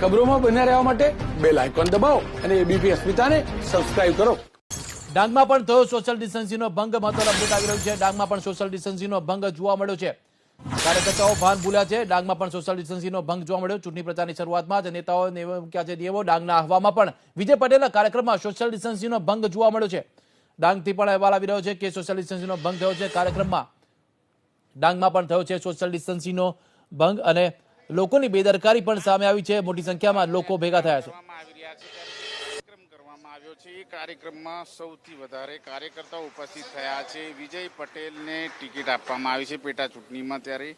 ખબરોમાં બન્યા રહેવા માટે બેલ આઇકોન દબાવો અને એબીપી અસ્મિતાને સબસ્ક્રાઇબ કરો. ડાંગમાં પણ થયો સોશિયલ ડિસ્ટન્સિંગનો ભંગ. મહત્વનો અપડેટ આવી રહ્યું છે. ડાંગમાં પણ સોશિયલ ડિસ્ટન્સિંગનો ભંગ જોવા મળ્યો છે. કાર્યકર્તાઓ ભાન ભૂલ્યા છે. ડાંગમાં પણ સોશિયલ ડિસ્ટન્સિંગનો ભંગ જોવા મળ્યો. ચૂંટણી પ્રચારની શરૂઆતમાં જ નેતાઓ મૂક્યા છે નિયમો. ડાંગના આહવામાં પણ વિજય પટેલના કાર્યક્રમમાં સોશિયલ ડિસ્ટન્સિંગનો ભંગ જોવા મળ્યો છે. ડાંગથી પણ અહેવાલ આવી રહ્યો છે કે સોશિયલ ડિસ્ટન્સિંગનો ભંગ થયો છે કાર્યક્રમમાં. ડાંગમાં પણ થયો છે સોશિયલ ડિસ્ટન્સિંગનો ભંગ અને લોકોની બેદરકારી પણ સામે આવી છે. મોટી સંખ્યામાં લોકો ભેગા થયા છે. કાર્યક્રમમાં સૌથી વધારે કાર્યકર્તાઓ ઉપસ્થિત થયા છે. વિજય પટેલને ટિકિટ આપવામાં આવી છે પેટા ચૂંટણીમાં, ત્યારે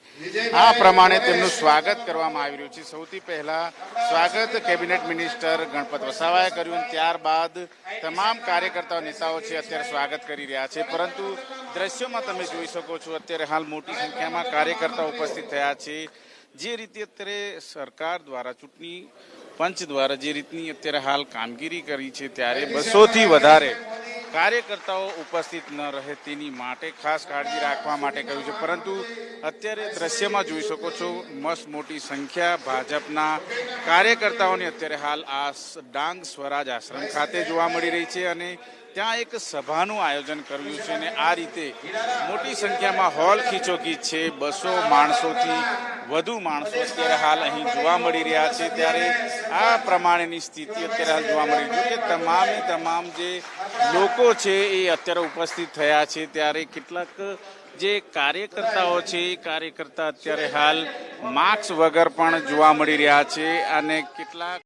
આ પ્રમાણે તેમનું સ્વાગત કરવામાં આવી રહ્યું છે. સૌથી પહેલા સ્વાગત કેબિનેટ મિનિસ્ટર ગણપત વસાવાએ કર્યું, ત્યારબાદ તમામ કાર્યકર્તાઓ નેતાઓ છે અત્યારે સ્વાગત કરી રહ્યા છે. પરંતુ દ્રશ્યોમાં તમે જોઈ શકો છો અત્યારે હાલ મોટી સંખ્યામાં કાર્યકર્તાઓ ઉપસ્થિત થયા છે. જે રીતે અત્યારે સરકાર દ્વારા ચૂંટણી પંચ દ્વારા જે રીતની અત્યારે હાલ કામગીરી કરી છે, ત્યારે 200થી વધારે કાર્યકર્તાઓ ઉપસ્થિત ન રહે તેની માટે ખાસ કાળજી રાખવા માટે કહ્યું છે. પરંતુ અત્યારે દ્રશ્યમાં જોઈ શકો છો મસ્ત મોટી સંખ્યા ભાજપના કાર્યકર્તાઓની અત્યારે હાલ આ ડાંગ સ્વરાજ આશ્રમ ખાતે જોવા મળી રહી છે અને ત્યાં એક સભાનું આયોજન કર્યું છે અને આ રીતે મોટી સંખ્યામાં હોલ ખીચોખીચ છે. 200 માણસોથી વધુ માણસો અત્યારે હાલ અહીં જોવા મળી રહ્યા છે. ત્યારે આ પ્રમાણેની સ્થિતિ અત્યારે હાલ જોવા મળી રહી છે કે તમામ જે લોકો છે એ અત્યારે ઉપસ્થિત થયા છે. ત્યારે કેટલાક જે કાર્યકર્તાઓ છે એ કાર્યકર્તા અત્યારે હાલ માસ્ક વગર પણ જોવા મળી રહ્યા છે અને કેટલાક